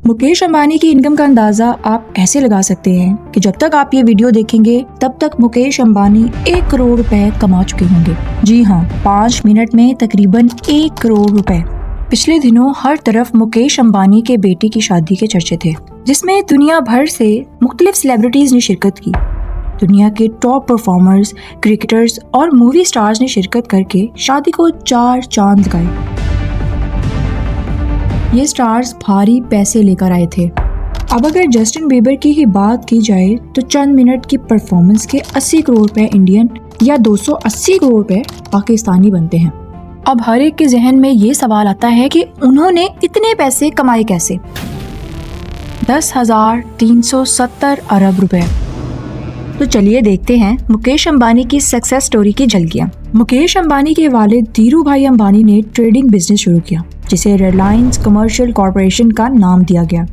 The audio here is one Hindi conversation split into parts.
मुकेश अंबानी की इनकम का अंदाजा आप ऐसे लगा सकते हैं कि जब तक आप ये वीडियो देखेंगे तब तक मुकेश अंबानी 1 करोड़ रुपए कमा चुके होंगे। जी हाँ, 5 मिनट में तकरीबन 1 करोड़ रुपए। पिछले दिनों हर तरफ मुकेश अंबानी के बेटे की शादी के चर्चे थे, जिसमें दुनिया भर से मुख्तलिफ सेलिब्रिटीज ने शिरकत की। दुनिया के टॉप परफॉर्मर्स, क्रिकेटर्स और मूवी स्टार्स ने शिरकत करके शादी को 4 चांद लगाए। ये स्टार्स भारी पैसे लेकर आए थे। अब अगर जस्टिन बीबर की ही बात की जाए तो चंद मिनट की परफॉर्मेंस के 80 करोड़ रुपए इंडियन या 280 करोड़ रुपए पाकिस्तानी बनते हैं। अब हर एक के जहन में ये सवाल आता है कि उन्होंने इतने पैसे कमाए कैसे। 10,370 अरब रुपए। तो चलिए देखते हैं मुकेश अंबानी की सक्सेस स्टोरी की झलकियां। मुकेश अंबानी के वालिद धीरू भाई अंबानी ने ट्रेडिंग बिजनेस शुरू किया, जिसे रिलायंस कमर्शियल कॉर्पोरेशन का नाम दिया गया।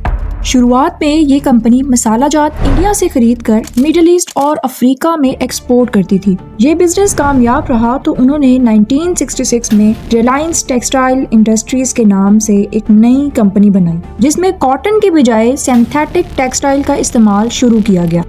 शुरुआत में ये कंपनी मसाला जात इंडिया से खरीद कर मिडिल ईस्ट और अफ्रीका में एक्सपोर्ट करती थी। ये बिजनेस कामयाब रहा तो उन्होंने 1966 में रिलायंस टेक्सटाइल इंडस्ट्रीज के नाम से एक नई कंपनी बनाई, जिसमें कॉटन के बजाय सिंथेटिक टेक्सटाइल का इस्तेमाल शुरू किया गया।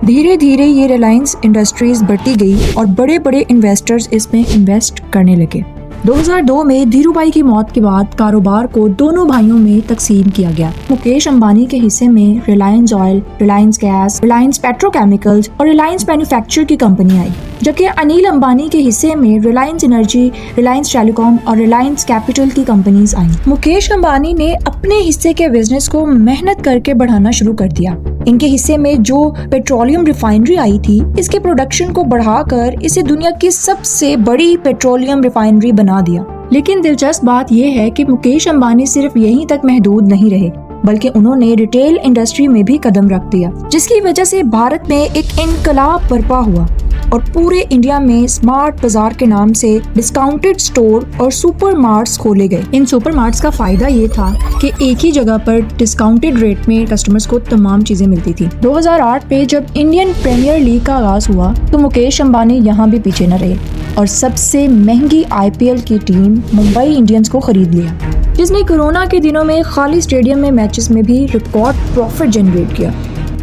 धीरे धीरे ये रिलायंस इंडस्ट्रीज बढ़ती गई और बड़े बड़े इन्वेस्टर्स इसमें इन्वेस्ट करने लगे। 2002 में धीरू भाई की मौत के बाद कारोबार को दोनों भाइयों में तकसीम किया गया। मुकेश अंबानी के हिस्से में Reliance oil, Reliance gas, Reliance petrochemicals और रिलायंस मैन्युफैक्चर की कंपनी आई, जबकि अनिल अंबानी के हिस्से में रिलायंस एनर्जी, रिलायंस टेलीकॉम और रिलायंस कैपिटल की कंपनीज आई। मुकेश अंबानी ने अपने हिस्से के बिजनेस को मेहनत करके बढ़ाना शुरू कर दिया। इनके हिस्से में जो पेट्रोलियम रिफाइनरी आई थी, इसके प्रोडक्शन को बढ़ाकर इसे दुनिया की सबसे बड़ी पेट्रोलियम रिफाइनरी बना दिया। लेकिन दिलचस्प बात यह है कि मुकेश अंबानी सिर्फ यहीं तक महदूद नहीं रहे, बल्कि उन्होंने रिटेल इंडस्ट्री में भी कदम रख दिया, जिसकी वजह से भारत में एक इनकलाब बर्पा हुआ और पूरे इंडिया में स्मार्ट बाजार के नाम से डिस्काउंटेड स्टोर और सुपर मार्ट्स खोले गए। इन सुपर मार्ट्स का फायदा ये था कि एक ही जगह पर डिस्काउंटेड रेट में कस्टमर्स को तमाम चीजें मिलती थी। 2008 में जब इंडियन प्रीमियर लीग का आगाज हुआ तो मुकेश अंबानी यहाँ भी पीछे न रहे और सबसे महंगी IPL की टीम मुंबई इंडियंस को खरीद लिया, जिसने कोरोना के दिनों में खाली स्टेडियम में मैचेस में भी रिकॉर्ड प्रॉफिट जनरेट किया।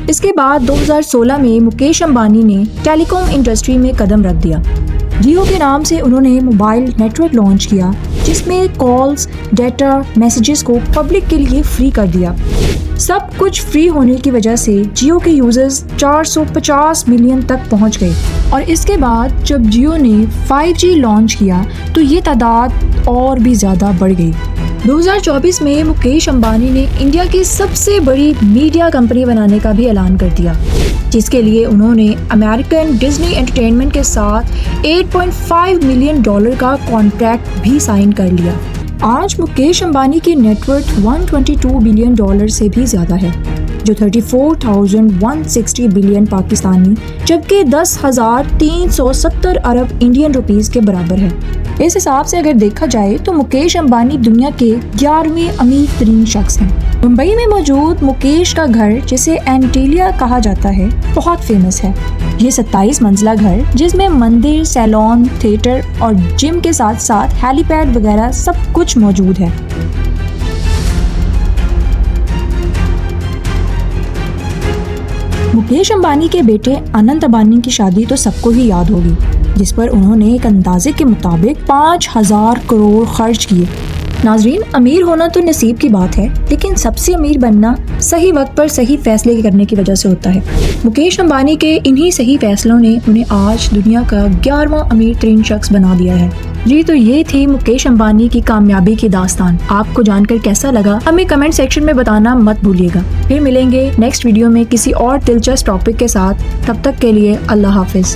इसके बाद 2016 में मुकेश अंबानी ने टेलीकॉम इंडस्ट्री में कदम रख दिया। जियो के नाम से उन्होंने मोबाइल नेटवर्क लॉन्च किया, जिसमें कॉल्स, डेटा, मैसेजेस को पब्लिक के लिए फ्री कर दिया। सब कुछ फ्री होने की वजह से जियो के यूजर्स 450 मिलियन तक पहुंच गए और इसके बाद जब जियो ने 5G लॉन्च किया तो ये तादाद और भी ज़्यादा बढ़ गई। 2024 में मुकेश अंबानी ने इंडिया की सबसे बड़ी मीडिया कंपनी बनाने का भी ऐलान कर दिया, जिसके लिए उन्होंने अमेरिकन डिज्नी एंटरटेनमेंट के साथ $8.5 मिलियन का कॉन्ट्रैक्ट भी साइन कर लिया। आज मुकेश अंबानी की नेटवर्थ $122 बिलियन से भी ज्यादा है, जो 34,160 बिलियन पाकिस्तानी जबकि 10,370 अरब इंडियन रुपीस के बराबर है। इस हिसाब से अगर देखा जाए तो मुकेश अंबानी दुनिया के 11वें अमीर तरीन शख्स हैं। मुंबई में मौजूद मुकेश का घर, जिसे एंटीलिया कहा जाता है, बहुत फेमस है। ये 27 मंजिला घर, जिसमें मंदिर, सैलून, थिएटर और जिम के साथ साथ हेलीपैड वगैरह सब कुछ मौजूद है। मुकेश अंबानी के बेटे अनंत अंबानी की शादी तो सबको ही याद होगी, जिस पर उन्होंने एक अंदाजे के मुताबिक 5,000 करोड़ खर्च किए। नाजरीन, अमीर होना तो नसीब की बात है, लेकिन सबसे अमीर बनना सही वक्त पर सही फैसले करने की वजह से होता है। मुकेश अंबानी के इन्हीं सही फैसलों ने उन्हें आज दुनिया का 11वां अमीर तरीन शख्स बना दिया है। जी, तो ये थी मुकेश अंबानी की कामयाबी की दास्तान। आपको जानकर कैसा लगा हमें कमेंट सेक्शन में बताना मत भूलिएगा। फिर मिलेंगे नेक्स्ट वीडियो में किसी और दिलचस्प टॉपिक के साथ। तब तक के लिए अल्लाह हाफिज।